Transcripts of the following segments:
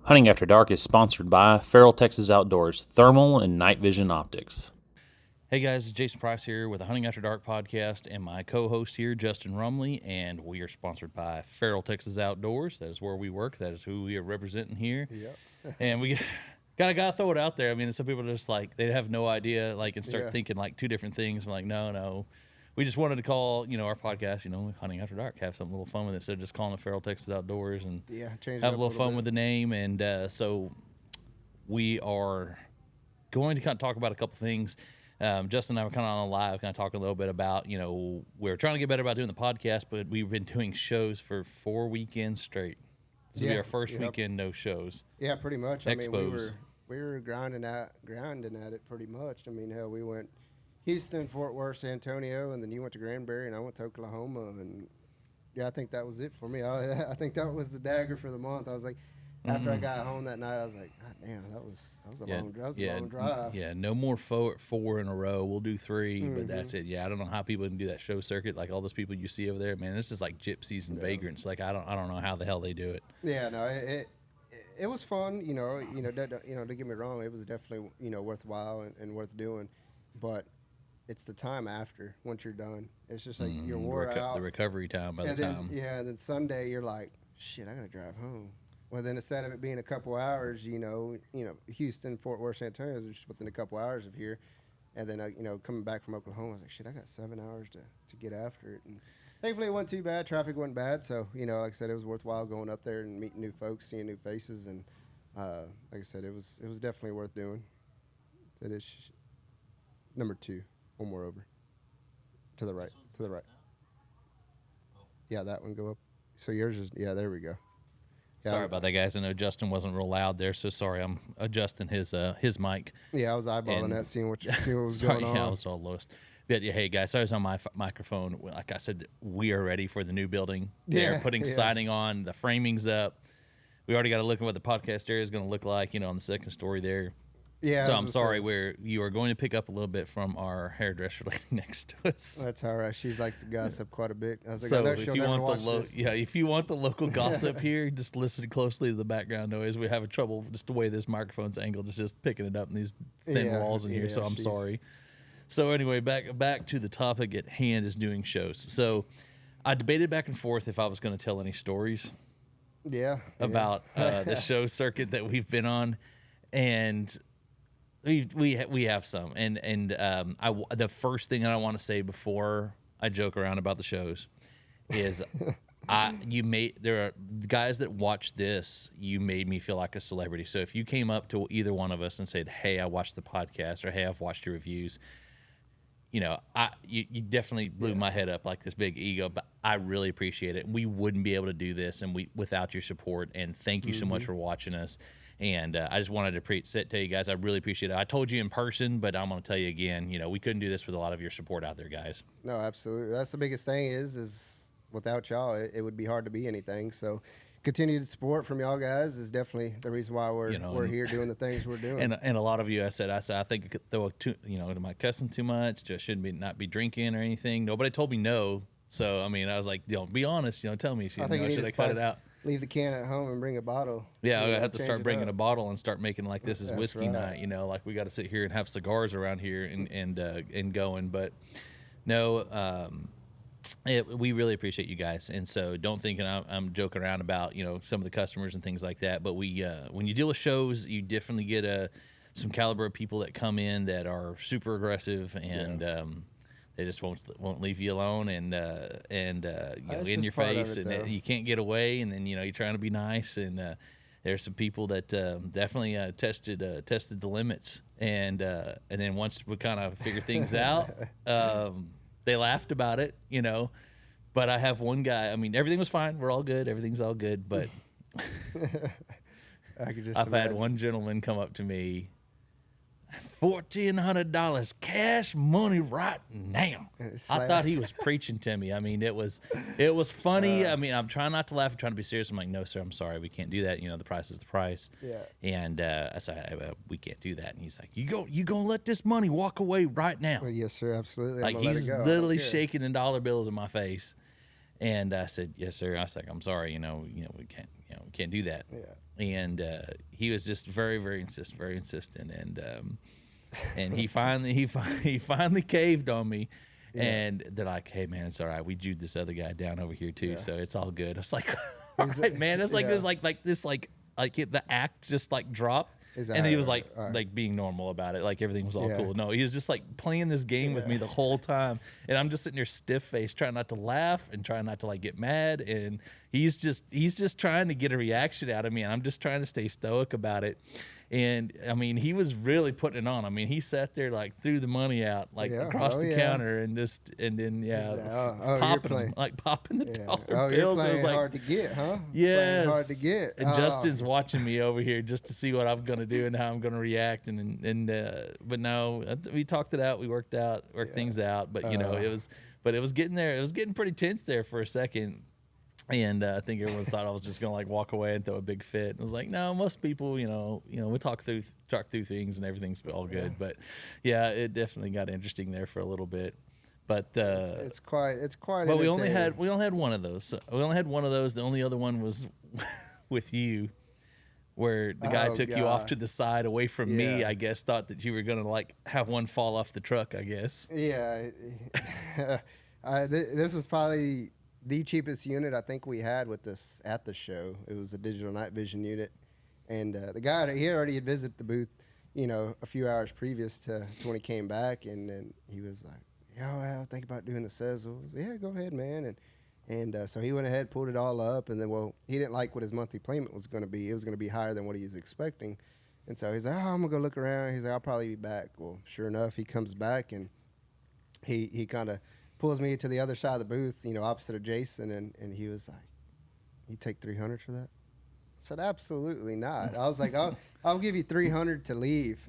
Hunting After Dark is sponsored by Feral Texas Outdoors, thermal and night vision optics. Hey guys, it's Jason Price here with the Hunting After Dark podcast and my co-host here, Justin Rumley, and we are sponsored by Feral Texas Outdoors. That is where we work. That is who we are representing here. Yep. And we gotta throw it out there. I mean, some people are just like, they have no idea, like, and start thinking like two different things. I'm like, no. We just wanted to call, our podcast, Hunting After Dark, have some little fun with it instead of just calling it Feral Texas Outdoors and change have a little fun with the name. And so we are going to kind of talk about a couple things. Justin and I were kind of on a live, kind of talking a little bit about, we're trying to get better about doing the podcast, but we've been doing shows for 4 weekends straight. This will be our first weekend, no shows. Yeah, pretty much. Expos. I mean, we were grinding at it pretty much. I mean, hell, we went Houston, Fort Worth, San Antonio, and then you went to Granbury, and I went to Oklahoma, and I think that was it for me. I think that was the dagger for the month. I was like, after I got home that night, I was like, God damn, that was a long drive. Yeah, no more four in a row. We'll do 3, but that's it. Yeah, I don't know how people can do that show circuit, like all those people you see over there. Man, it's just like gypsies and vagrants. Like I don't know how the hell they do it. Yeah, no, it was fun. Don't get me wrong, it was definitely worthwhile and worth doing, but it's the time after, once you're done. It's just like you're wore out. The recovery time by the time. Yeah, and then Sunday you're like, shit, I got to drive home. Well, then instead of it being a couple hours, Houston, Fort Worth, San Antonio is just within a couple hours of here. And then, coming back from Oklahoma, I was like, shit, I got 7 hours to get after it. And thankfully it wasn't too bad. Traffic wasn't bad. So, like I said, it was worthwhile going up there and meeting new folks, seeing new faces. And like I said, it was definitely worth doing. It is number 2. One more over. To the right. Yeah, that one go up. So yours is, there we go. Yeah, sorry about that, guys. I know Justin wasn't real loud there, so sorry. I'm adjusting his mic. Yeah, I was eyeballing that, seeing what was going on. Yeah, I was all lost. But yeah, hey guys, sorry I was on my microphone. Like I said, we are ready for the new building. They're putting siding on, the framing's up. We already got to look at what the podcast area is going to look like, on the second story there. Yeah. So I'm sorry, you are going to pick up a little bit from our hairdresser next to us. That's all right. She likes to gossip quite a bit. I was like, so I know if you want if you want the local gossip here, just listen closely to the background noise. We have trouble just the way this microphone's angled, just picking it up in these thin walls in here. So I'm sorry. So anyway, back to the topic at hand is doing shows. So I debated back and forth if I was going to tell any stories. About the show circuit that we've been on, and we have some, and the first thing that I want to say before I joke around about the shows is there are guys that watch this. You made me feel like a celebrity. So if you came up to either one of us and said, "Hey, I watched the podcast," or "Hey, I've watched your reviews," you definitely blew my head up like this big ego, but I really appreciate it. We wouldn't be able to do this without your support, and thank you so much for watching us. And I just wanted to tell you guys, I really appreciate it. I told you in person, but I'm going to tell you again, we couldn't do this with a lot of your support out there, guys. No, absolutely. That's the biggest thing is without y'all, it would be hard to be anything. So continued support from y'all guys is definitely the reason why we're here doing the things we're doing. And a lot of you, I said, I think I could throw am I cussing too much? Just shouldn't not be drinking or anything. Nobody told me no. So, I mean, I was like, be honest, tell me. I think you need should I cut it out? Leave the can at home and bring a bottle. Yeah, I have to start bringing a bottle and start making like this is whiskey night. Like we got to sit here and have cigars around here and going. But no, we really appreciate you guys, and so don't think I'm joking around about some of the customers and things like that. But we when you deal with shows, you definitely get some caliber of people that come in that are super aggressive and. They just won't leave you alone and in your face, and you can't get away. And then you're trying to be nice, and there's some people that definitely tested the limits. And then once we kind of figure things out, they laughed about it, But I have one guy. I mean, everything was fine. We're all good. Everything's all good. But I've had one gentleman come up to me. $1,400 cash money right now. I thought he was preaching to me. I mean, it was funny. I mean, I'm trying not to laugh. I'm trying to be serious. I'm like, no, sir, I'm sorry. We can't do that. The price is the price. Yeah. And I said, we can't do that. And he's like, you gonna let this money walk away right now? Well, yes, sir, absolutely. Like he's literally shaking the dollar bills in my face. And I said, yes, sir. I was like, I'm sorry, we can't do that. Yeah. And he was just very, very insistent. And he finally caved on me. Yeah. And they're like, hey man, it's all right. We jewed this other guy down over here too, Yeah. so it's all good. I was like, all right, man. It's like yeah. this, the act just like dropped. He's And then he was all right. like being normal about it, like everything was all Yeah. cool. No, he was just like playing this game with me the whole time, and I'm just sitting there stiff faced, trying not to laugh and trying not to like get mad. And he's just trying to get a reaction out of me, and I'm just trying to stay stoic about it. And I mean, he was really putting it on. I mean, he sat there like threw the money out like across the counter and then popping the dollar You're bills. It was playing like hard to get, huh? yes, Playing hard to get. And Justin's watching me over here just to see what I'm gonna do and how I'm gonna react. But no, we talked it out. We worked things out. But it was getting there. It was getting pretty tense there for a second. And I think everyone thought I was just gonna like walk away and throw a big fit. And I was like, no, most people, we talk through things and everything's all good. But yeah, it definitely got interesting there for a little bit. But it's quite. But we only had one of those. We only had one of those. The only other one was with you, where the guy took you off to the side away from me. I guess thought that you were gonna like have one fall off the truck. I guess. Yeah, this was probably the cheapest unit I think we had with this at the show. It was a digital night vision unit, and the guy he already had visited the booth, a few hours previous to when he came back, and then he was like, "Yo, think about doing the sizzle." Yeah, go ahead, man. And so he went ahead, pulled it all up, and then he didn't like what his monthly payment was going to be. It was going to be higher than what he was expecting, and so he's like, "Oh, I'm gonna go look around." He's like, "I'll probably be back." Well, sure enough, he comes back and he kind of pulls me to the other side of the booth, opposite of Jason, and he was like, "You take $300 for that?" I said, "Absolutely not." I was like, I'll give you $300 to leave.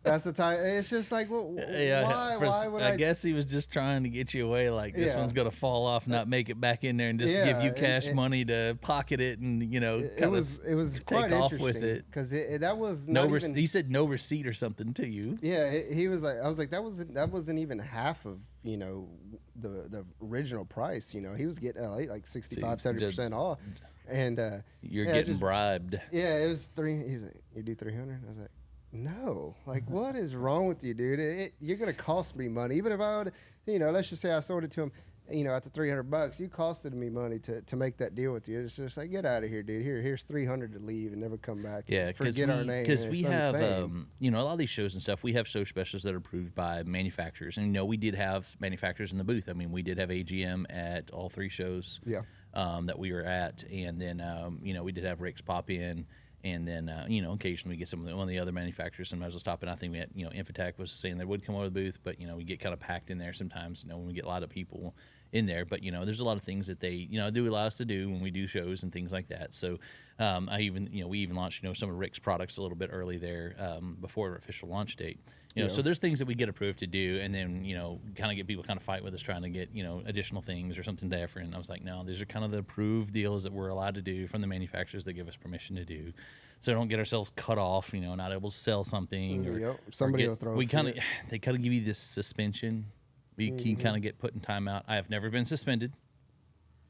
That's the time. It's just like, well, why would I? I guess he was just trying to get you away. Like this one's gonna fall off, not make it back in there, and just give you cash money to pocket it, and it was quite take off with it because that was he said no receipt or something to you. Yeah, he was like, I was like, that wasn't even half of the original price. He was getting like 65-70% off. And you're getting bribed. Yeah, it was he's like, "You do 300?" I was like, "No, like what is wrong with you, dude? You're gonna cost me money. Even if I would, let's just say I sold it to him, at the $300, you costed me money to make that deal with you. It's just like, get out of here, dude. Here's $300 to leave and never come back. Yeah, forget our name. Because we have, a lot of these shows and stuff. We have show specials that are approved by manufacturers, and we did have manufacturers in the booth. I mean, we did have AGM at all three shows. Yeah. That we were at, and then we did have Rick's pop in, and then occasionally we get one of the other manufacturers sometimes will stop in. I think we had Infotech was saying they would come over the booth, but we get kind of packed in there sometimes when we get a lot of people in there. But there's a lot of things that they do allow us to do when we do shows and things like that. So we even launched some of Rick's products a little bit early there before our official launch date. So there's things that we get approved to do, and then kind of get people kind of fight with us trying to get additional things or something different. And I was like, no, these are kind of the approved deals that we're allowed to do from the manufacturers that give us permission to do, so don't get ourselves cut off, not able to sell something. Somebody will throw. They kind of give you this suspension. You can kind of get put in timeout. I have never been suspended.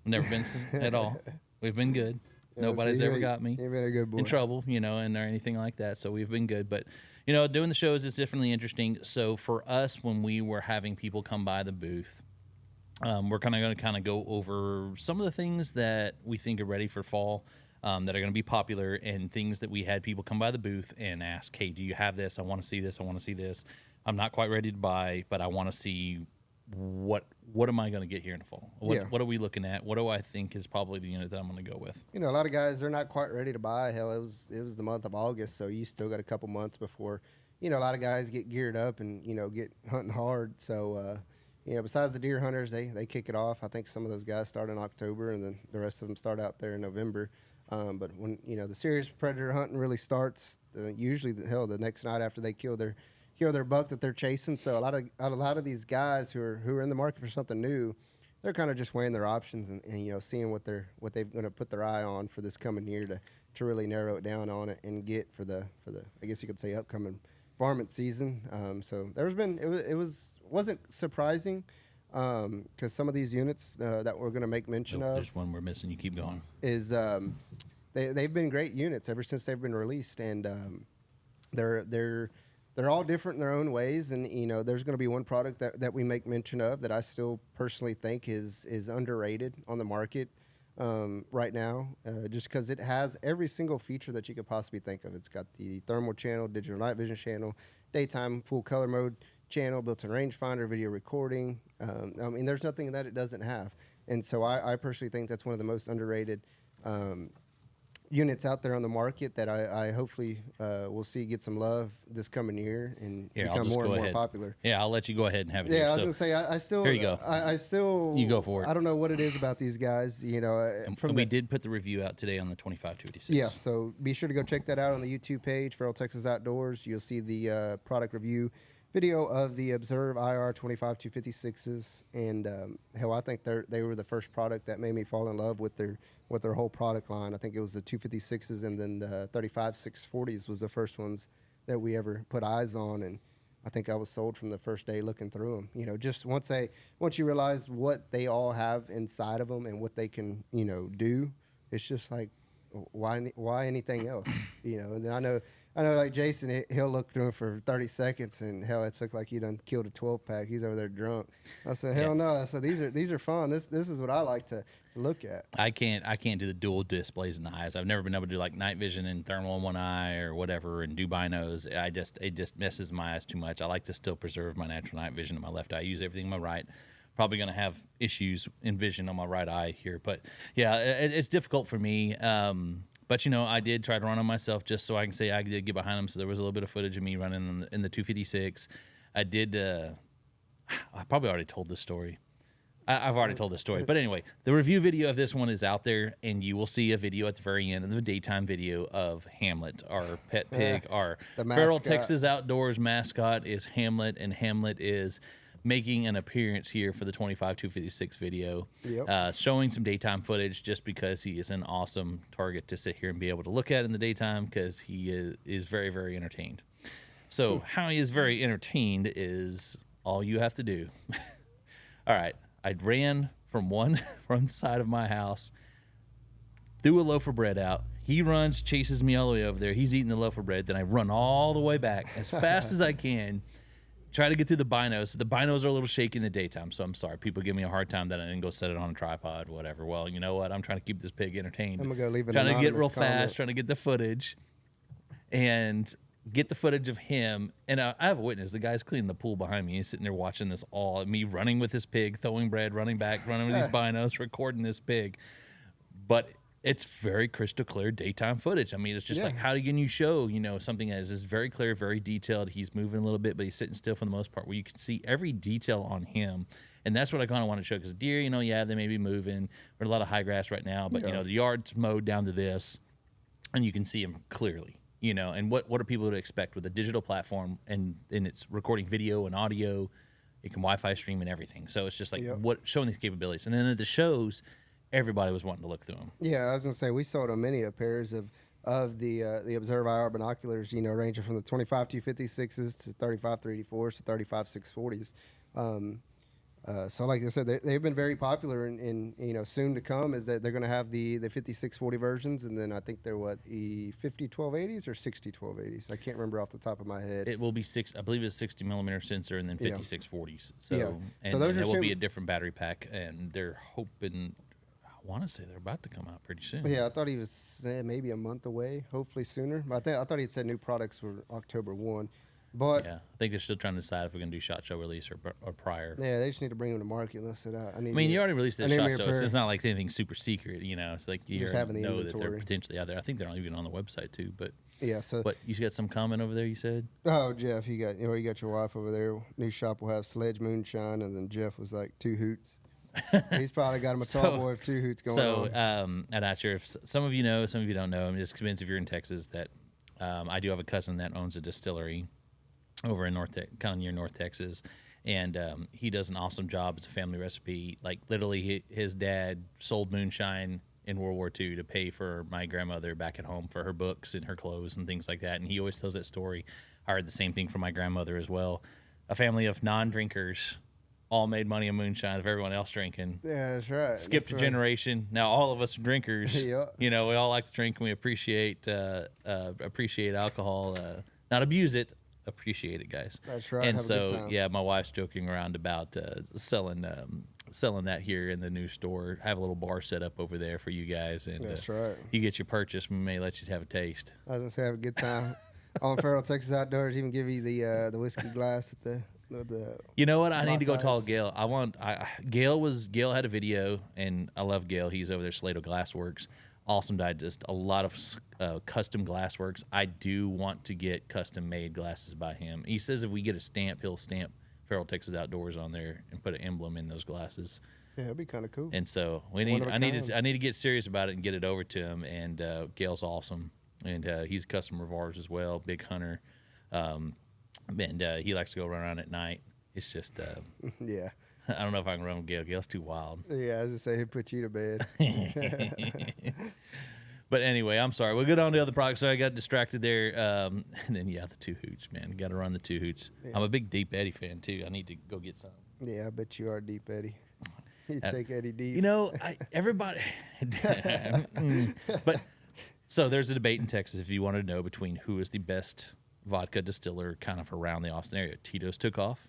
Never been at all. We've been good. Nobody's ever got me in trouble, and or anything like that. So we've been good. But, doing the shows is definitely interesting. So for us, when we were having people come by the booth, we're kind of going to go over some of the things that we think are ready for fall, that are going to be popular, and things that we had people come by the booth and ask, hey, do you have this? I want to see this. I want to see this. I'm not quite ready to buy, but I want to see what am I going to get here in the fall? What are we looking at? What do I think is probably the unit that I'm going to go with? A lot of guys, they're not quite ready to buy. Hell, it was the month of August, so you still got a couple months before, a lot of guys get geared up and, get hunting hard. So, besides the deer hunters, they kick it off. I think some of those guys start in October, and then the rest of them start out there in November. But when, the serious predator hunting really starts, usually the next night after they kill their buck that they're chasing. So a lot of these guys who are in the market for something new, they're kind of just weighing their options and seeing what they're going to put their eye on for this coming year to really narrow it down on it and get for the I guess you could say upcoming varmint season. So wasn't surprising, because some of these units that we're going to make mention of There's one we're missing. You keep going. is they've been great units ever since they've been released, and they're all different in their own ways. And there's going to be one product that we make mention of that I still personally think is underrated on the market right now, just because it has every single feature that you could possibly think of. It's got the thermal channel, digital night vision channel, daytime full color mode channel, built-in rangefinder, video recording. I mean, there's nothing that it doesn't have. And so I personally think that's one of the most underrated units out there on the market that I hopefully will see get some love this coming year and become more and more popular. Yeah, I'll let you go ahead and have it. Yeah, here. I was gonna say I still. Here you go. I still. You go for it. I don't know what it is about these guys. And we did put the review out today on the 25-256. Yeah, so be sure to go check that out on the YouTube page, Feral Texas Outdoors. You'll see the product review video of the Observe IR 25-256s, and hell, I think they were the first product that made me fall in love with their whole product line. I think it was the 256s, and then the 35-640s was the first ones that we ever put eyes on, and I think I was sold from the first day looking through them. Just once you realize what they all have inside of them and what they can do, it's just like why anything else? And then I know like Jason, he'll look through him for 30 seconds, and hell, it's looked like he done killed a 12-pack. He's over there drunk. I said, hell no. I said, these are fun. This is what I like to look at. I can't do the dual displays in the eyes. I've never been able to do like night vision and thermal in one eye or whatever and do binos. It just messes my eyes too much. I like to still preserve my natural night vision in my left eye. I use everything in my right. Probably going to have issues in vision on my right eye here, but yeah, it's difficult for me. But I did try to run on myself just so I can say I did get behind them. So there was a little bit of footage of me running in the 256. I did. I probably already told this story. I've already told this story, but anyway, the review video of this one is out there, and you will see a video at the very end of the daytime video of Hamlet, our pet pig, our Feral Texas Outdoors mascot is Hamlet, and Hamlet is making an appearance here for the 25-256 video, showing some daytime footage just because he is an awesome target to sit here and be able to look at in the daytime because he is very, very entertained. So how he is very entertained is all you have to do. All right. I ran from one side of my house, threw a loaf of bread out. He runs, chases me all the way over there. He's eating the loaf of bread. Then I run all the way back as fast as I can. Try to get through the binos. The binos are a little shaky in the daytime, so I'm sorry. People give me a hard time that I didn't go set it on a tripod, whatever. Well, you know what? I'm trying to keep this pig entertained. I'm going to go leave it trying to get real fast, trying to get the footage, and get the footage of him. And I have a witness. The guy's cleaning the pool behind me. He's sitting there watching this all. Me running with his pig, throwing bread, running back, running with these binos, recording this pig. But it's very crystal clear daytime footage. I mean, it's just like, how can you show, something that is just very clear, very detailed. He's moving a little bit, but he's sitting still for the most part, where you can see every detail on him. And that's what I kind of want to show, because deer, they may be moving. There's a lot of high grass right now, but, the yard's mowed down to this, and you can see him clearly, and what are people to expect with a digital platform and it's recording video and audio. It can Wi-Fi stream and everything. So it's just like showing these capabilities. And then at the shows, everybody was wanting to look through them. Yeah, I was going to say, we sold on many pairs of the Observe IR binoculars, ranging from the 25-256s to 35-384s to 35-640s. So like I said, they've been very popular, and soon to come is that they're going to have the 50-640 versions, and then I think they're the 50-1280s or 60-1280s. I can't remember off the top of my head. It will be I believe it's 60 millimeter sensor and then 50-640s. So so those there will be a different battery pack, and they're hoping. I want to say they're about to come out pretty soon. Yeah, I thought he was maybe a month away, hopefully sooner. But I thought he had said new products were October 1. But yeah, I think they're still trying to decide if we're going to do SHOT Show release or prior. Yeah, they just need to bring them to market and let's it out. You already released that SHOT Show. So it's not like anything super secret, It's like you just having the know inventory. that they're potentially out there. I think they're even on the website too. But yeah, so what you got some comment over there? You said. Oh, Jeff, you got your wife over there. New shop will have Sledge Moonshine, and then Jeff was like 2 Hoots. He's probably got him a tall boy of 2 Hoots going on. So I'm not sure if some of you know, some of you don't know. I'm just convinced if you're in Texas that I do have a cousin that owns a distillery over in kind of near North Texas, and he does an awesome job. It's a family recipe. Like literally, his dad sold moonshine in World War II to pay for my grandmother back at home for her books and her clothes and things like that. And he always tells that story. I heard the same thing from my grandmother as well. A family of non-drinkers all made money in moonshine of everyone else drinking. Yeah, that's right. Skipped That's a right. generation. Now all of us are drinkers. Yeah. You know, we all like to drink and we appreciate alcohol. Not abuse it, appreciate it, guys. That's right. And Have a good so, time. yeah, my wife's joking around about selling that here in the new store. Have a little bar set up over there for you guys, and That's right. you get your purchase. We may let you have a taste. I was gonna say have a good time on Feral Texas Outdoors. Even give you the whiskey glass at the You know what? I need to go Rock tell Ice. Gail. Gail had a video, and I love Gail. He's over there, Slato Glassworks. Awesome guy, just a lot of custom glassworks. I do want to get custom made glasses by him. He says if we get a stamp, he'll stamp Feral Texas Outdoors on there and put an emblem in those glasses. Yeah, it'd be kind of cool. And so One of a I need kind. to get serious about it and get it over to him. And Gail's awesome, and he's a customer of ours as well, big hunter. And he likes to go run around at night. It's just Yeah. I don't know if I can run with Gail. Gail's too wild. Yeah, I was gonna say he'd put you to bed. But anyway, I'm sorry. We'll get on to other products. So I got distracted there. And then, the 2 hoots, man. Got to run the 2 hoots. Yeah. I'm a big Deep Eddy fan, too. I need to go get some. Yeah, I bet you are deep, Eddie. You take Eddie deep. You know, everybody. But so there's a debate in Texas, if you wanted to know, between who is the best vodka distiller kind of around the Austin area. Tito's took off,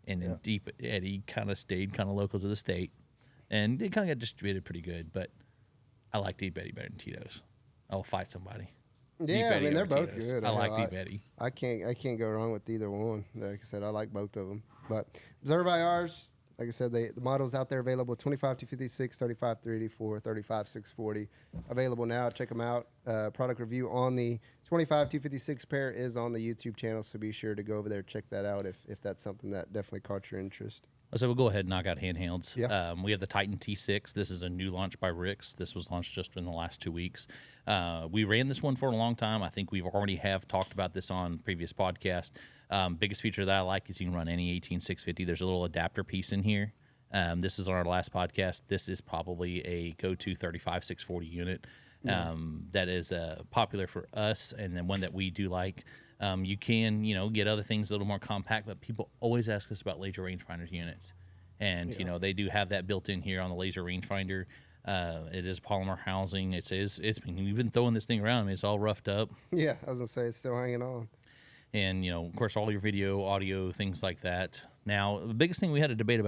and then Deep Eddy kind of stayed kind of local to the state. And it kind of got distributed pretty good, but I like Deep Eddy better than Tito's. I'll fight somebody. Deep Yeah, I Eddy mean they're over both Tito's. good. I Hell, like Deep Eddy. I can't go wrong with either one. Like I said, I like both of them. But observe by ours. Like I said, the models out there available: 25 to 56, 35 384, 35 640. Available now. Check them out. Product review on the 25 to 56 pair is on the YouTube channel, so be sure to go over there check that out if that's something that definitely caught your interest. So we'll go ahead and knock out handhelds. Yeah. We have the Titan T6. This is a new launch by Ricks. This was launched just in the last 2 weeks. We ran this one for a long time. I think we've already have talked about this on previous podcast. Biggest feature that I like is you can run any 18650. There's a little adapter piece in here. This is on our last podcast. This is probably a go-to 35640 unit that is popular for us, and then one that we do like. You can, get other things a little more compact, but people always ask us about laser rangefinders units. And, they do have that built in here on the laser rangefinder. It is polymer housing. We've been throwing this thing around. I mean, it's all roughed up. Yeah, I was gonna say it's still hanging on. And, of course, all your video, audio, things like that. Now, the biggest thing we had a debate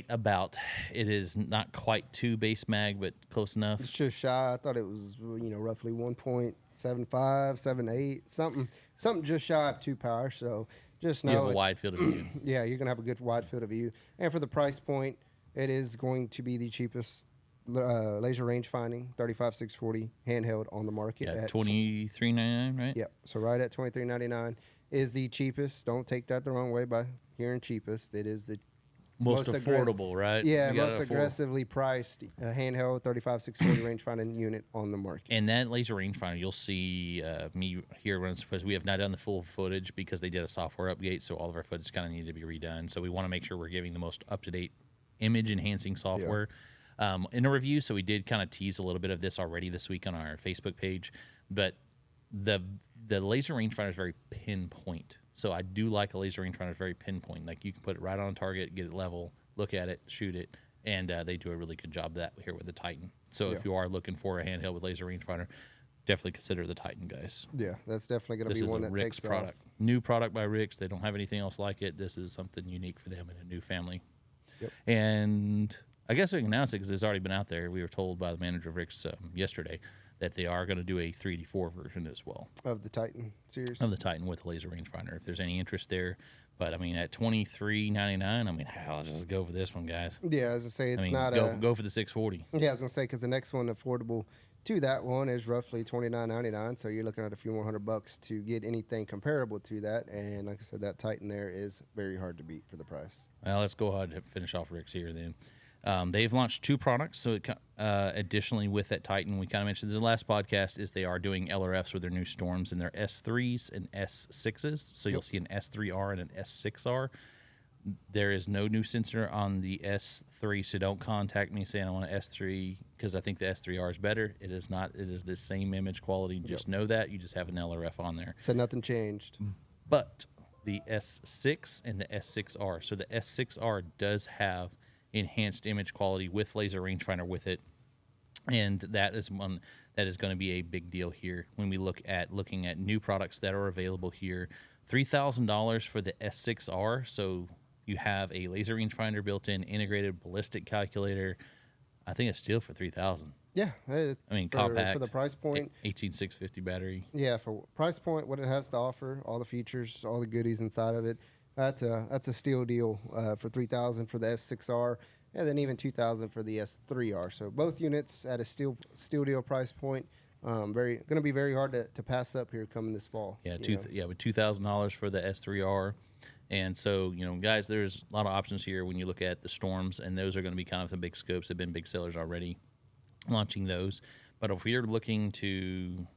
about, it is not quite 2 base mag, but close enough. It's just shy. I thought it was roughly 1.75, 7.8, something just shy of 2 power. So just know You have a it's- wide field of view. Yeah, you're gonna have a good wide field of view, and for the price point, it is going to be the cheapest laser range finding 35-640 handheld on the market. Yeah, at $23.99, right? Yep. So right at $23.99 is the cheapest. Don't take that the wrong way by hearing cheapest. It is the Most Most affordable, right? yeah You gotta most afford- aggressively priced handheld 35-640 range finding unit on the market. And that laser rangefinder, you'll see me here when because we have not done the full footage because they did a software update, so all of our footage kind of needed to be redone. So we want to make sure we're giving the most up-to-date image enhancing software in a review. So we did kind of tease a little bit of this already this week on our Facebook page, but the laser rangefinder is very pinpoint. So I do like a laser rangefinder is very pinpoint. Like you can put it right on target, get it level, look at it, shoot it, and they do a really good job of that here with the Titan. So if you are looking for a handheld with laser rangefinder, definitely consider the Titan, guys. Yeah, that's definitely going to This be is one a that Ricks takes product. off. New product by Ricks. They don't have anything else like it. This is something unique for them and a new family. Yep. And I guess we can announce it because it's already been out there. We were told by the manager of Ricks yesterday that they are going to do a 3D4 version as well Of the Titan series. of the Titan with a laser rangefinder. If there's any interest there, but I mean at $23.99, I mean I'll just go for this one, guys. Yeah, I was gonna say it's I mean not go for the 640. Yeah, I was gonna say because the next one affordable to that one is roughly $29.99. So you're looking at a few more $100 to get anything comparable to that. And like I said, that Titan there is very hard to beat for the price. Well, let's go ahead and finish off Ricks here then. They've launched 2 products. So additionally with that Titan, we kind of mentioned in the last podcast, is they are doing LRFs with their new Storms in their S3s and S6s. So you'll see an S3R and an S6R. There is no new sensor on the S3, so don't contact me saying I want an S3 because I think the S3R is better. It is not. It is the same image quality. Just know that. You just have an LRF on there. So nothing changed. But the S6 and the S6R. So the S6R does have enhanced image quality with laser rangefinder with it. And that is one that is going to be a big deal here when we looking at new products that are available here. $3,000 for the S6R. So you have a laser rangefinder built in, integrated ballistic calculator. I think it's still for $3,000. Yeah, I mean, for, compact for the price point. 18650 battery. Yeah, for price point, what it has to offer, all the features, all the goodies inside of it. That's a steal deal for $3,000 for the F6R, and then even $2,000 for the S3R. So both units at a steal deal price point. Going to be very hard to pass up here coming this fall. Yeah, with $2,000 for the S3R. And so, guys, there's a lot of options here when you look at the Storms, and those are going to be kind of some big scopes. They've been big sellers already, launching those. But if we're looking to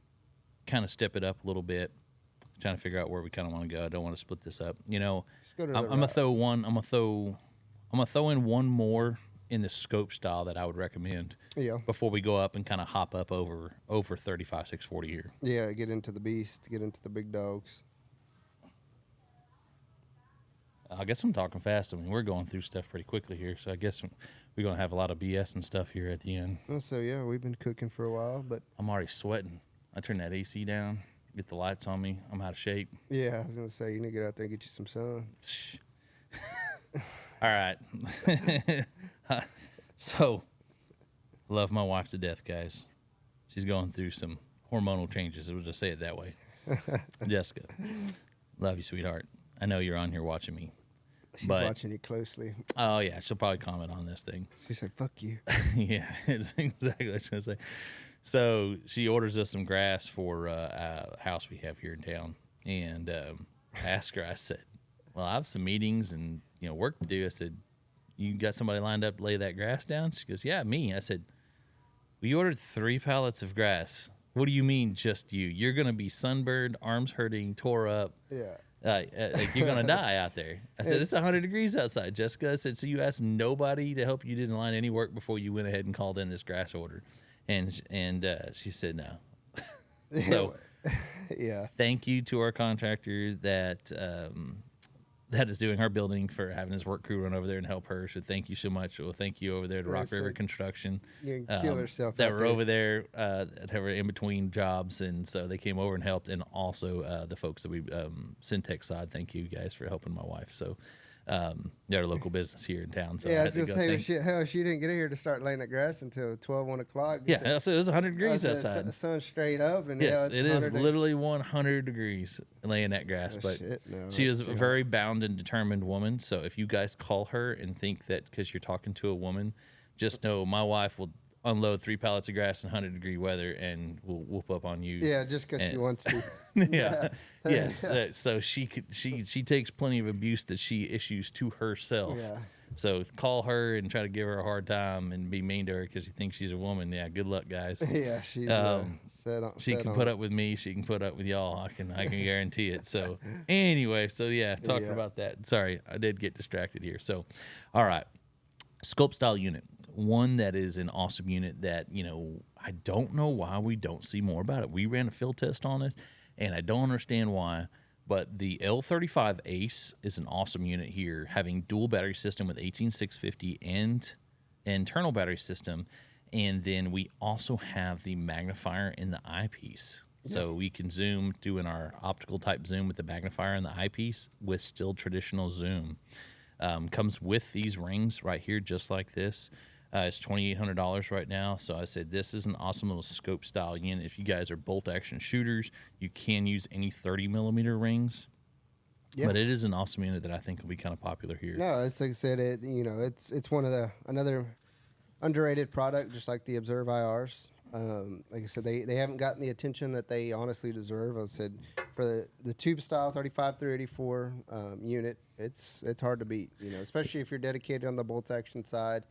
kind of step it up a little bit, trying to figure out where we kind of want to go, I don't want to split this up. I'm gonna throw in one more in the scope style that I would recommend. Yeah. Before we go up and kind of hop up over 35-640 here. Yeah, get into the beast, get into the big dogs. I guess I'm talking fast. I mean, we're going through stuff pretty quickly here, so I guess we're going to have a lot of BS and stuff here at the end. So, yeah, we've been cooking for a while, but... I'm already sweating. I turned that AC down, get the lights on me. I'm out of shape. Yeah, I was going to say, you need to get out there and get you some sun. All right. So, love my wife to death, guys. She's going through some hormonal changes. We'll just say it that way. Jessica, love you, sweetheart. I know you're on here watching me. She's watching you closely. Oh, yeah. She'll probably comment on this thing. She said, fuck you. Yeah, exactly what I was going to say. So she orders us some grass for a house we have here in town. And I asked her, I said, well, I have some meetings and work to do. I said, you got somebody lined up to lay that grass down? She goes, yeah, me. I said, we ordered 3 pallets of grass. What do you mean just you? You're going to be sunburned, arms hurting, tore up. Yeah. You're going to die out there. I said, it's 100 degrees outside, Jessica. I said, so you asked nobody to help you, didn't line any work before you went ahead and called in this grass order? And she said no. So yeah. Thank you to our contractor that is doing our building for having his work crew run over there and help her. So thank you so much. Well, thank you over there to Rock River Construction. You can kill herself. That were over there that were in between jobs, and so they came over and helped. And also the folks that we Syntec side. Thank you guys for helping my wife. So they're a local business here in town. So yeah, I was gonna say she didn't get here to start laying the grass until 12, 1 o'clock. Yeah, so it was 100 degrees outside. The sun's straight up, and yes, it is literally 100 degrees laying that grass. But she is a very bound and determined woman. So if you guys call her and think that because you're talking to a woman, just know my wife will unload 3 pallets of grass in 100-degree weather and will whoop up on you. Yeah, just because she wants to. Yeah. Yes. So she takes plenty of abuse that she issues to herself. Yeah. So call her and try to give her a hard time and be mean to her because you think she's a woman. Yeah. Good luck, guys. Yeah. She's she can put up with me. She can put up with y'all. I can guarantee it. So anyway, talking about that. Sorry, I did get distracted here. So, all right. Scope style unit. One that is an awesome unit that, I don't know why we don't see more about it. We ran a field test on it, and I don't understand why, but the L35 Ace is an awesome unit here, having dual battery system with 18650 and internal battery system, and then we also have the magnifier in the eyepiece. Yeah. So we can zoom, doing our optical type zoom with the magnifier in the eyepiece with still traditional zoom. Comes with these rings right here, just like this. It's $2,800 right now. So I said this is an awesome little scope style unit. If you guys are bolt action shooters, you can use any 30 millimeter rings. Yeah. But it is an awesome unit that I think will be kind of popular here. No, it's like I said, it's one of another underrated product, just like the Observe IRs. Like I said, they haven't gotten the attention that they honestly deserve. I said for the tube style 35 through 84 unit, it's hard to beat. Especially if you're dedicated on the bolt action side.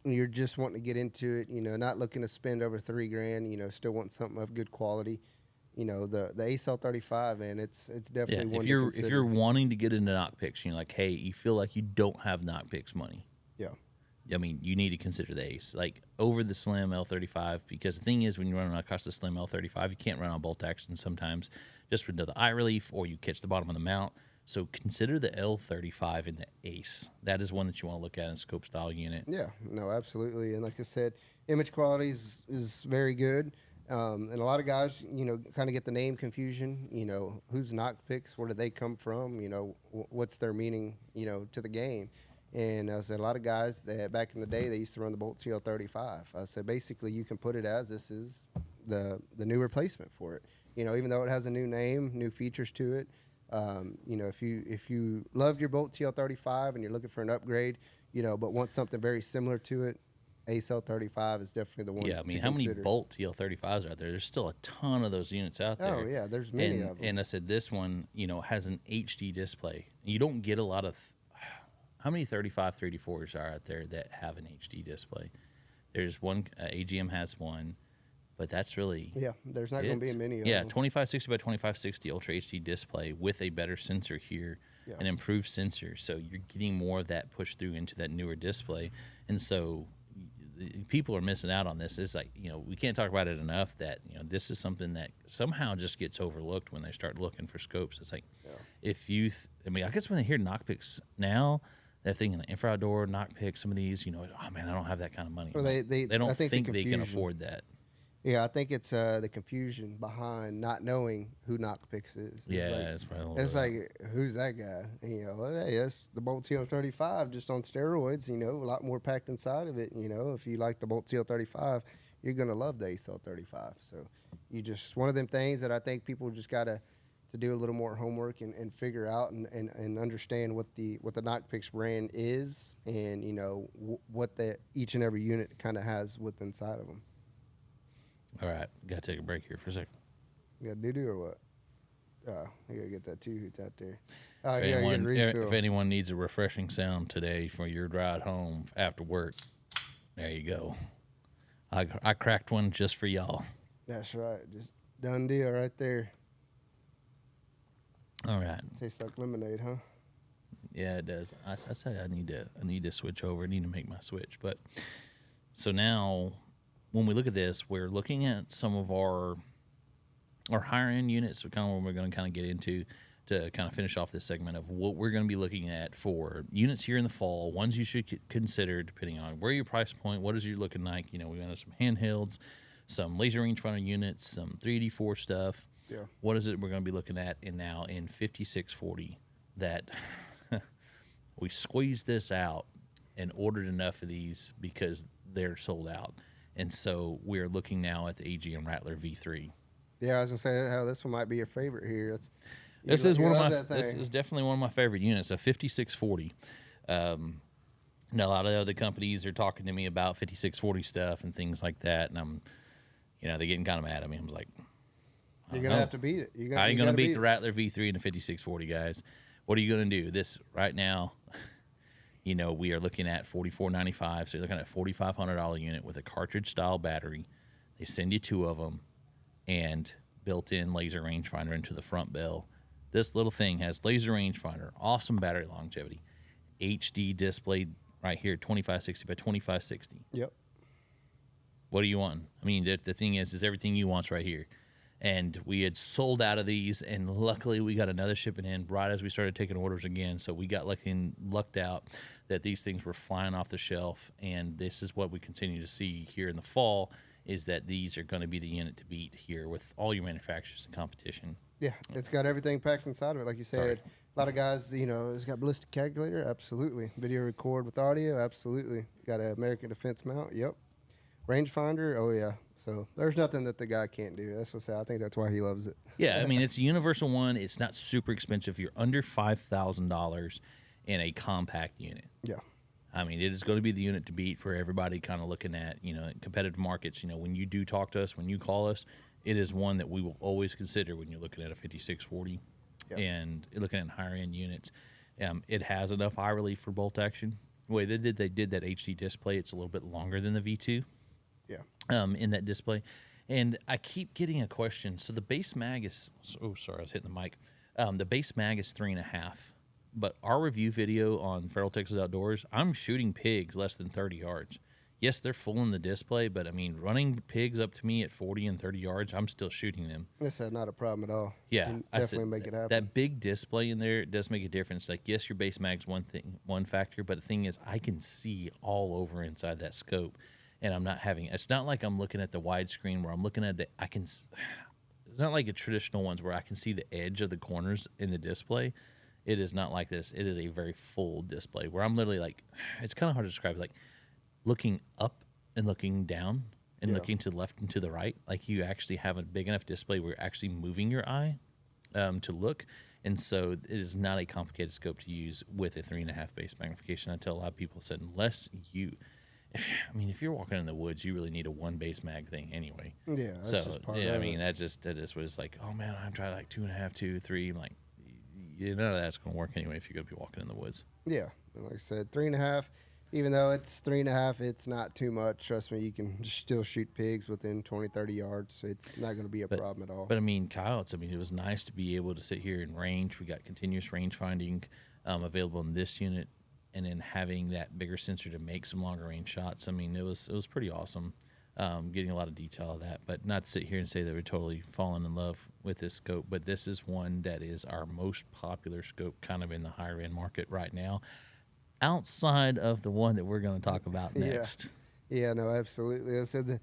You're just wanting to get into it. Not looking to spend over $3,000. Still want something of good quality. The ACell 35, man, it's definitely one. If you're wanting to get into knock picks, you're like, hey, you feel like you don't have knock picks money. Yeah. I mean, you need to consider the Ace, like over the Slim L35, because the thing is, when you're running across the Slim L35, you can't run on bolt action sometimes, just with the eye relief, or you catch the bottom of the mount. So consider the L35 and the Ace. That is one that you want to look at in scope style unit. Yeah, no, absolutely. And like I said, image quality is very good. And a lot of guys, kind of get the name confusion. Who's Knockpicks? Where do they come from? What's their meaning? To the game. And I said a lot of guys that back in the day they used to run the Bolt CL35. I said basically you can put it as this is the new replacement for it. Even though it has a new name, new features to it. If you love your Bolt TL35 and you're looking for an upgrade, but want something very similar to it, Ace L35 is definitely the one. Yeah, I mean, how many Bolt TL35s are out there? There's still a ton of those units out there. Oh yeah, there's many of them. And I said this one, has an HD display. You don't get a lot of. How many 35 3D4s are out there that have an HD display? There's one. AGM has one. But that's really there's not going to be many of them. Yeah, 2560 by 2560 Ultra HD display with a better sensor here, an improved sensor. So you're getting more of that push through into that newer display. And so people are missing out on this. It's like, we can't talk about it enough that, this is something that somehow just gets overlooked when they start looking for scopes. It's like, if you, I guess when they hear Knockpicks now, they're thinking infrared door, Knockpick, some of these, oh man, I don't have that kind of money. Well, they don't think they can afford that. Yeah, I think it's the confusion behind not knowing who Knockpicks is. It's probably it's like, who's that guy? Hey, that's the Bolt TL35 just on steroids. A lot more packed inside of it. If you like the Bolt TL35, you're gonna love the Ace L35. So, you just one of them things that I think people just gotta to do a little more homework and figure out and understand what the Knockpicks brand is and what the each and every unit kind of has within inside of them. All right, got to take a break here for a second. You got doo-doo or what? Oh, you got to get that two-hoots out there. If anyone needs a refreshing sound today for your ride home after work, there you go. I cracked one just for y'all. That's right. Just done deal right there. All right. Tastes like lemonade, huh? Yeah, it does. I said I need to switch over. I need to make my switch. But so now, when we look at this, we're looking at some of our higher end units. So kind of what we're going to kind of get into to kind of finish off this segment of what we're going to be looking at for units here in the fall, ones you should consider depending on where your price point, what is you looking like. We have some handhelds, some laser rangefinder units, some 3D4 stuff. Yeah. What is it we're going to be looking at in 5640 that we squeezed this out and ordered enough of these because they're sold out. And so we're looking now at the AGM Rattler V3. Yeah, I was gonna say how this one might be your favorite here. This is definitely one of my favorite units, a 5640. Now a lot of other companies are talking to me about 5640 stuff and things like that, and I'm, they're getting kind of mad at me. I'm like, you're gonna have to beat it. How are you gonna beat the Rattler V3 and the 5640, guys? What are you gonna do? This right now. We are looking at $44.95, so you're looking at a $4,500 unit with a cartridge-style battery. They send you two of them and built-in laser rangefinder into the front bell. This little thing has laser rangefinder, awesome battery longevity, HD display right here, 2560 by 2560. Yep. What do you want? I mean, the thing is everything you want's right here. And we had sold out of these, and luckily we got another shipping in right as we started taking orders again. So we got lucked out that these things were flying off the shelf, and this is what we continue to see here in the fall, is that these are going to be the unit to beat here with all your manufacturers and competition. Yeah, it's got everything packed inside of it, like you said. A lot of guys, it's got ballistic calculator, absolutely. Video record with audio, absolutely. Got an American Defense mount, yep. Rangefinder, oh yeah. So there's nothing that the guy can't do. That's what I say. I think that's why he loves it. Yeah, I mean, it's a universal one. It's not super expensive. You're under $5,000 in a compact unit. Yeah. I mean, it is going to be the unit to beat for everybody kind of looking at, competitive markets. When you do talk to us, when you call us, it is one that we will always consider when you're looking at a 5640 and looking at higher end units. It has enough eye relief for bolt action. The way they did that HD display, it's a little bit longer than the V2. Yeah. In that display. And I keep getting a question. So the base mag is, oh, sorry, I was hitting the mic. The base mag is 3.5. but our review video on Feral Texas Outdoors, I'm shooting pigs less than 30 yards. Yes, they're full in the display, but I mean, running pigs up to me at 40 and 30 yards, I'm still shooting them. That's not a problem at all. Yeah, You I definitely said make it happen. that big display in there does make a difference. Like, yes, your base mag's one factor, but the thing is, I can see all over inside that scope, and I'm not having. It's not like I'm looking at the widescreen where I'm looking at it. It's not like a traditional ones where I can see the edge of the corners in the display. It is not like this. It is a very full display where I'm literally like, it's kind of hard to describe. Like looking up and looking down and looking to the left and to the right. Like you actually have a big enough display where you're actually moving your eye to look. And so it is not a complicated scope to use with a 3.5 base magnification. I tell a lot of people, said, unless you, if you're walking in the woods, you really need a 1 base mag thing anyway. Yeah. That's So just part yeah, of I mean, it. that just was like, oh man, I tried like 2.5, 2, 3. I'm like, none of that's gonna work anyway if you're gonna be walking in the woods. Yeah. And like I said, 3.5. Even though it's 3.5, it's not too much. Trust me, you can still shoot pigs within 20, 30 yards. It's not going to be a problem at all. But I mean, Kyle, it was nice to be able to sit here and range. We got continuous range finding available in this unit, and then having that bigger sensor to make some longer range shots. I mean, it was pretty awesome. Getting a lot of detail of that, but not to sit here and say that we're totally falling in love with this scope. But this is one that is our most popular scope, kind of in the higher end market right now, outside of the one that we're going to talk about next. Yeah, no, absolutely. I said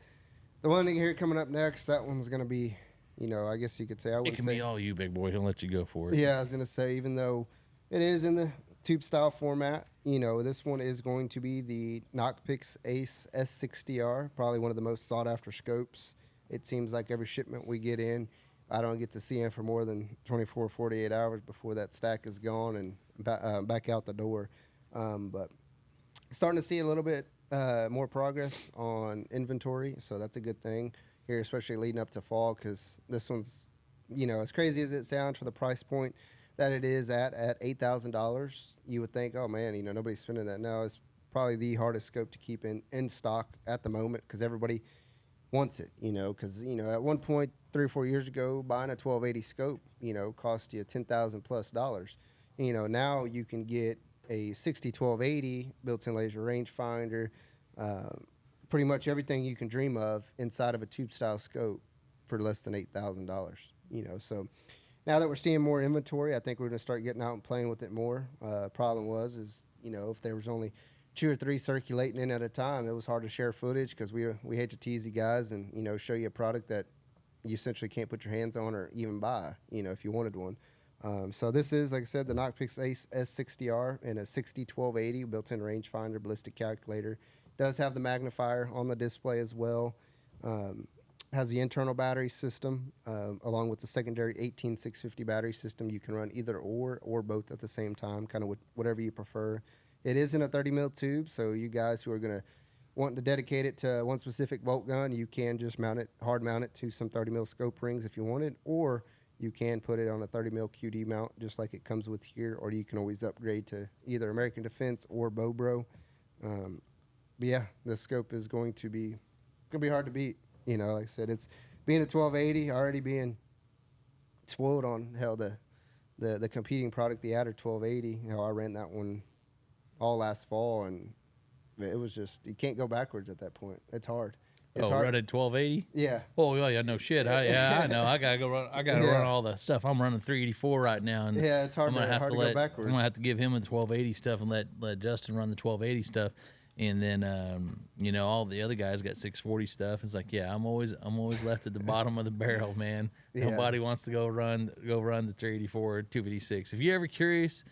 the one here coming up next, that one's going to be, I guess you could say, It can be all you, big boy. He'll let you go for it. Yeah, I was going to say, even though it is in the tube style format, this one is going to be the Knockpix Ace S60R, probably one of the most sought after scopes. It seems like every shipment we get in, I don't get to see them for more than 24, 48 hours before that stack is gone and back out the door. But starting to see a little bit more progress on inventory, so that's a good thing here, especially leading up to fall, because this one's, as crazy as it sounds for the price point that it is at $8,000, you would think, oh man, nobody's spending that. No, it's probably the hardest scope to keep in stock at the moment because everybody wants it, because, at one point 3 or 4 years ago, buying a 1280 scope, cost you $10,000+. Now you can get a 60-1280 built-in laser rangefinder, pretty much everything you can dream of inside of a tube style scope for less than $8,000. So now that we're seeing more inventory, I think we're going to start getting out and playing with it more. Problem is if there was only 2 or 3 circulating in at a time, it was hard to share footage because we hate to tease you guys and show you a product that you essentially can't put your hands on or even buy if you wanted one. So this is, like I said, the Knockpix Ace S60R and a 60-1280 built-in rangefinder ballistic calculator. Does have the magnifier on the display as well. Has the internal battery system along with the secondary 18650 battery system. You can run either or both at the same time, kind of whatever you prefer. It is in a 30 mil tube, so you guys who are going to want to dedicate it to one specific bolt gun, you can just hard mount it to some 30 mil scope rings if you wanted, or you can put it on a 30 mil QD mount just like it comes with here, or you can always upgrade to either American Defense or Bobro. But yeah, this scope is going to be hard to beat. Like I said, it's being a 1280, already being spoiled on hell the competing product, the Adder 1280. I ran that one all last fall, and it was just, you can't go backwards at that point. It's hard. It's hard. Running 1280? Yeah. Oh yeah, no shit. I know. I gotta go run. I gotta run all the stuff. I'm running 384 right now, and Yeah, it's hard to go backwards. I'm gonna have to give him the 1280 stuff and let Justin run the 1280 stuff, and then all the other guys got 640 stuff. It's like, yeah, I'm always left at the bottom of the barrel, man. Yeah. Nobody wants to go run the 384 or 256. If you're ever curious,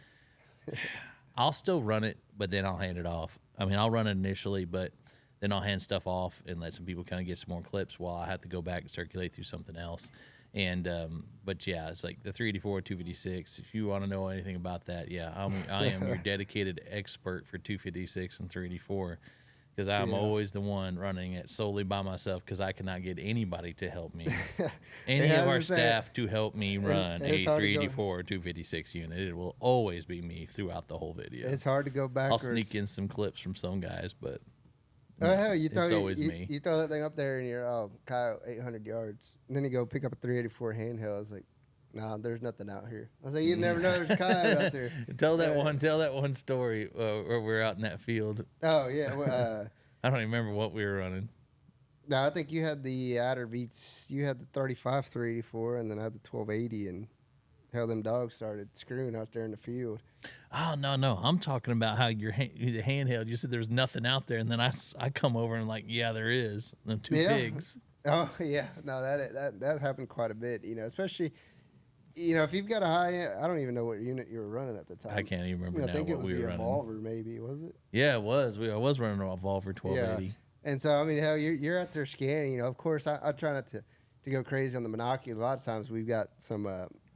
I'll still run it, but then I'll hand it off. I mean, I'll run it initially, but then I'll hand stuff off and let some people kind of get some more clips while I have to go back and circulate through something else. And but yeah, it's like the 384, 256. If you want to know anything about that, yeah, I am your dedicated expert for 256 and 384, because I'm always the one running it solely by myself because I cannot get anybody to help me, any of our staff to help me run a 384 or 256 unit. It will always be me throughout the whole video. It's hard to go backwards. I'll sneak in some clips from some guys, but oh hell, it's always me. You throw that thing up there and you're Kyle 800 yards, and then you go pick up a 384 handheld. It's like, Nah, there's nothing out here. I was like, you'd never know there's a coyote out there. Tell that one story where we're out in that field. Oh yeah, well, I don't even remember what we were running. no, I think you had the Adder Beats. You had the 35 384, and then I had the 1280, and how them dogs started screwing out there in the field. Oh no, I'm talking about how the handheld. You said there's nothing out there, and then I come over and like, yeah, there is. Them two pigs. Oh yeah, no, that happened quite a bit. You know, especially, you know, if you've got a high, I don't even know what unit you were running at the time. I can't even remember now I think what it was we were the running. Evolver, maybe was it? Yeah, it was. I was running a Evolver 1280. Yeah. And so I mean, hell, you're out there scanning. You know, of course, I try not to go crazy on the monocular. A lot of times we've got some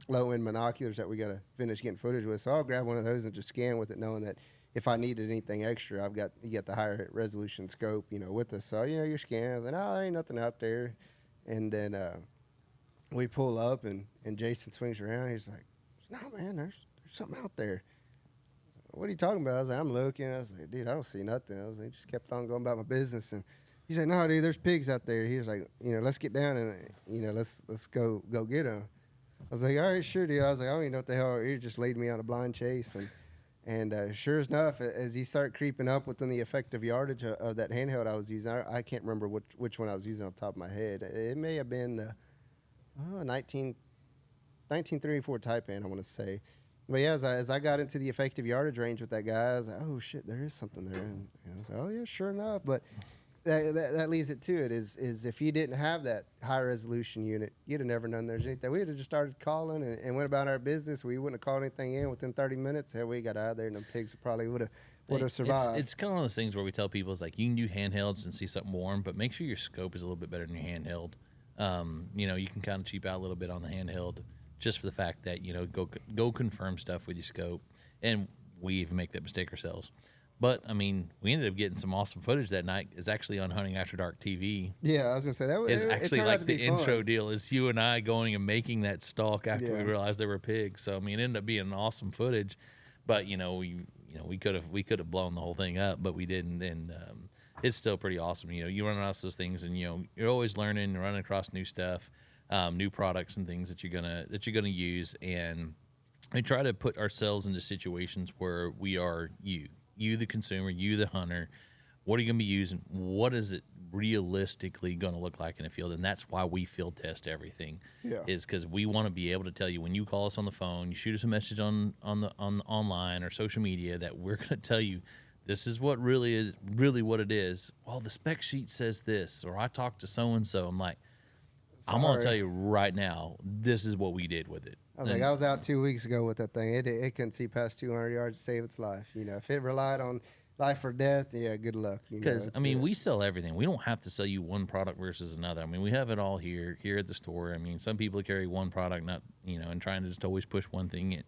low end monoculars that we got to finish getting footage with. So I'll grab one of those and just scan with it, knowing that if I needed anything extra, you got the higher resolution scope, you know, with us. So you know, you're scanning. I was like, no, there ain't nothing out there. And then we pull up and Jason swings around. He's like, no man, there's something out there. What are you talking about? I was like, I'm looking. I was like, dude, I don't see nothing. I was like, just kept on going about my business. And he's like, no, dude, there's pigs out there. He was like, you know, let's get down and, you know, let's go get them. I was like, all right, sure, dude. I was like, I don't even know what the hell. He just laid me on a blind chase. And sure enough, as he started creeping up within the effective yardage of that handheld I was using, I can't remember which one I was using off the top of my head. It may have been the 1934 Taipan, I want to say. But yeah, as I got into the effective yardage range with that guy, I was like, oh shit, there is something there. And I was like, oh yeah, sure enough. But that leads it to it is if you didn't have that high resolution unit, you'd have never known there's anything. We'd have just started calling and went about our business. We wouldn't have called anything in within 30 minutes. Hell, we got out of there and them pigs probably would have survived. It's kind of one of those things where we tell people, it's like, you can do handhelds and see something warm, but make sure your scope is a little bit better than your handheld. You know, you can kind of cheap out a little bit on the handheld just for the fact that, you know, go confirm stuff with your scope. And we even make that mistake ourselves. But, I mean, we ended up getting some awesome footage that night. It's actually on Hunting After Dark TV. Yeah, I was going to say, that was actually like the intro deal is you and I going and making that stalk after we realized they were pigs. So, I mean, it ended up being awesome footage. But, you know, we could have blown the whole thing up, but we didn't. And it's still pretty awesome. You know, you run across those things and, you know, you're always learning and running across new stuff. New products and things that you're gonna use, and we try to put ourselves into situations where we are you the consumer, you the hunter. What are you gonna be using? What is it realistically gonna look like in a field? And that's why we field test everything. Yeah. Is because we want to be able to tell you when you call us on the phone, you shoot us a message on online or social media that we're gonna tell you this is what really what it is. Well, the spec sheet says this, or I talked to so and so. I'm like, I'm going to tell you right now, this is what we did with it. I was like, I was out 2 weeks ago with that thing. It couldn't see past 200 yards to save its life. You know, if it relied on life or death, yeah, good luck. Because, I mean, we sell everything. We don't have to sell you one product versus another. I mean, we have it all here at the store. I mean, some people carry one product, not, you know, and trying to just always push one thing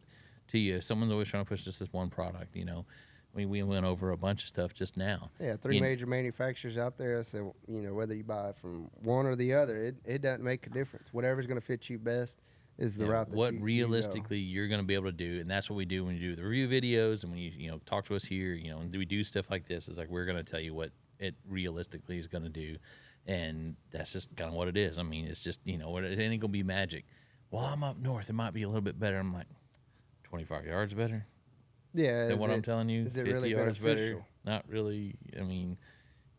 to you. Someone's always trying to push just this one product, you know. We went over a bunch of stuff just now. Yeah, three major manufacturers out there. So, you know, whether you buy from one or the other, it doesn't make a difference. Whatever's going to fit you best is the route that what realistically you're going to be able to do. And that's what we do when you do the review videos and when you know, talk to us here, you know, and we do stuff like this. It's like we're going to tell you what it realistically is going to do. And that's just kind of what it is. I mean, it's just, you know, it ain't going to be magic. Well, I'm up north. It might be a little bit better. I'm like, 25 yards better? Yeah, than what I'm telling you. Is it 50 really yards beneficial? better? Not really. I mean,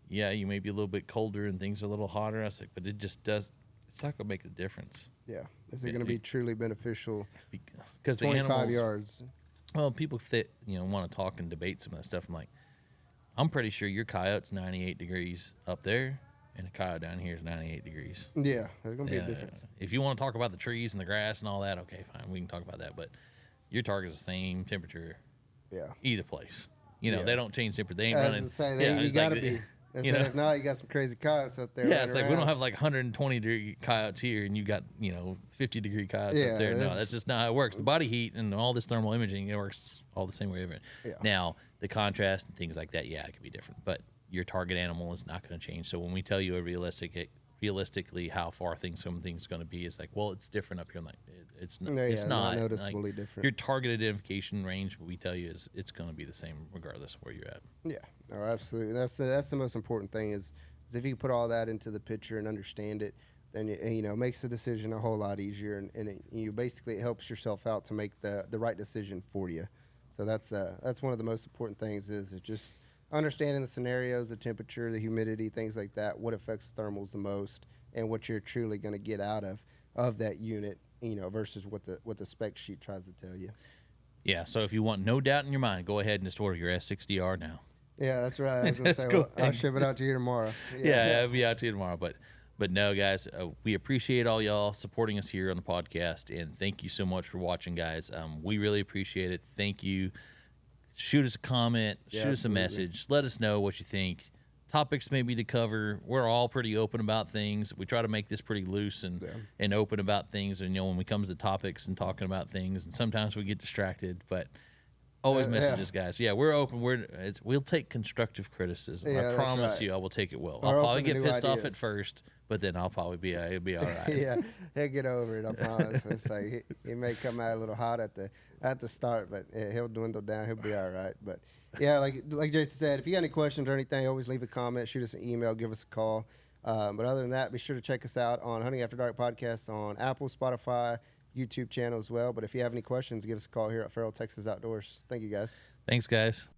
yeah, you may be a little bit colder and things are a little hotter. I was like, but it just does. It's not gonna make a difference. Yeah, is it going to be truly beneficial? Because the 25 animals, yards. Well, people that want to talk and debate some of that stuff. I'm like, I'm pretty sure your coyote's 98 degrees up there, and a coyote down here is 98 degrees. Yeah, there's going to be a difference. If you want to talk about the trees and the grass and all that, okay, fine, we can talk about that. But your target's the same temperature. Yeah. Either place. You know, Yeah. they don't change temperature. They ain't I was running. gonna say, yeah, you it's got to like, be. you know, If not, you got some crazy coyotes up there. yeah, running it's like we don't around. have like 120-degree coyotes here, and you got, you know, 50-degree coyotes Yeah, up there. No, that's- that's just not how it works. The body heat and all this thermal imaging, it works all the same way. Yeah. Now, the contrast and things like that, yeah, it could be different, but your target animal is not going to change. So when we tell you realistically how far something's going to be, it's like, well, it's different up here. I'm like, it's not. Yeah, it's not noticeably like, different. Your target identification range, what we tell you is it's going to be the same regardless of where you're at. Yeah, no, absolutely. That's the most important thing is if you put all that into the picture and understand it, then makes the decision a whole lot easier, and basically it helps yourself out to make the right decision for you. So that's one of the most important things is just understanding the scenarios, the temperature, the humidity, things like that, what affects thermals the most, and what you're truly going to get out of that unit, versus what the spec sheet tries to tell you. Yeah, so if you want no doubt in your mind, go ahead and just order your S60R now. Yeah, that's right. I was going to say, I'll ship it out to you tomorrow. Yeah, I'll be out to you tomorrow. But no, guys, we appreciate all y'all supporting us here on the podcast, and thank you so much for watching, guys. We really appreciate it. Thank you. Shoot us a comment, shoot us a message. Let us know what you think. Topics maybe to cover. We're all pretty open about things. We try to make this pretty loose and open about things. And when we comes to topics and talking about things, and sometimes we get distracted, but always messages, guys. Yeah, we're open. We'll take constructive criticism. I promise you, I will take it well. I'll probably get pissed off at first, but then I'll probably be all right. Yeah, he'll get over it. I promise. It's like he may come out a little hot at the start, but he'll dwindle down. He'll be all right. But yeah, like Jason said, if you got any questions or anything, always leave a comment, shoot us an email, give us a call. But other than that, be sure to check us out on Hunting After Dark podcast on Apple, Spotify, YouTube channel as well. But if you have any questions, give us a call here at Feral Texas Outdoors. Thank you, guys. Thanks, guys.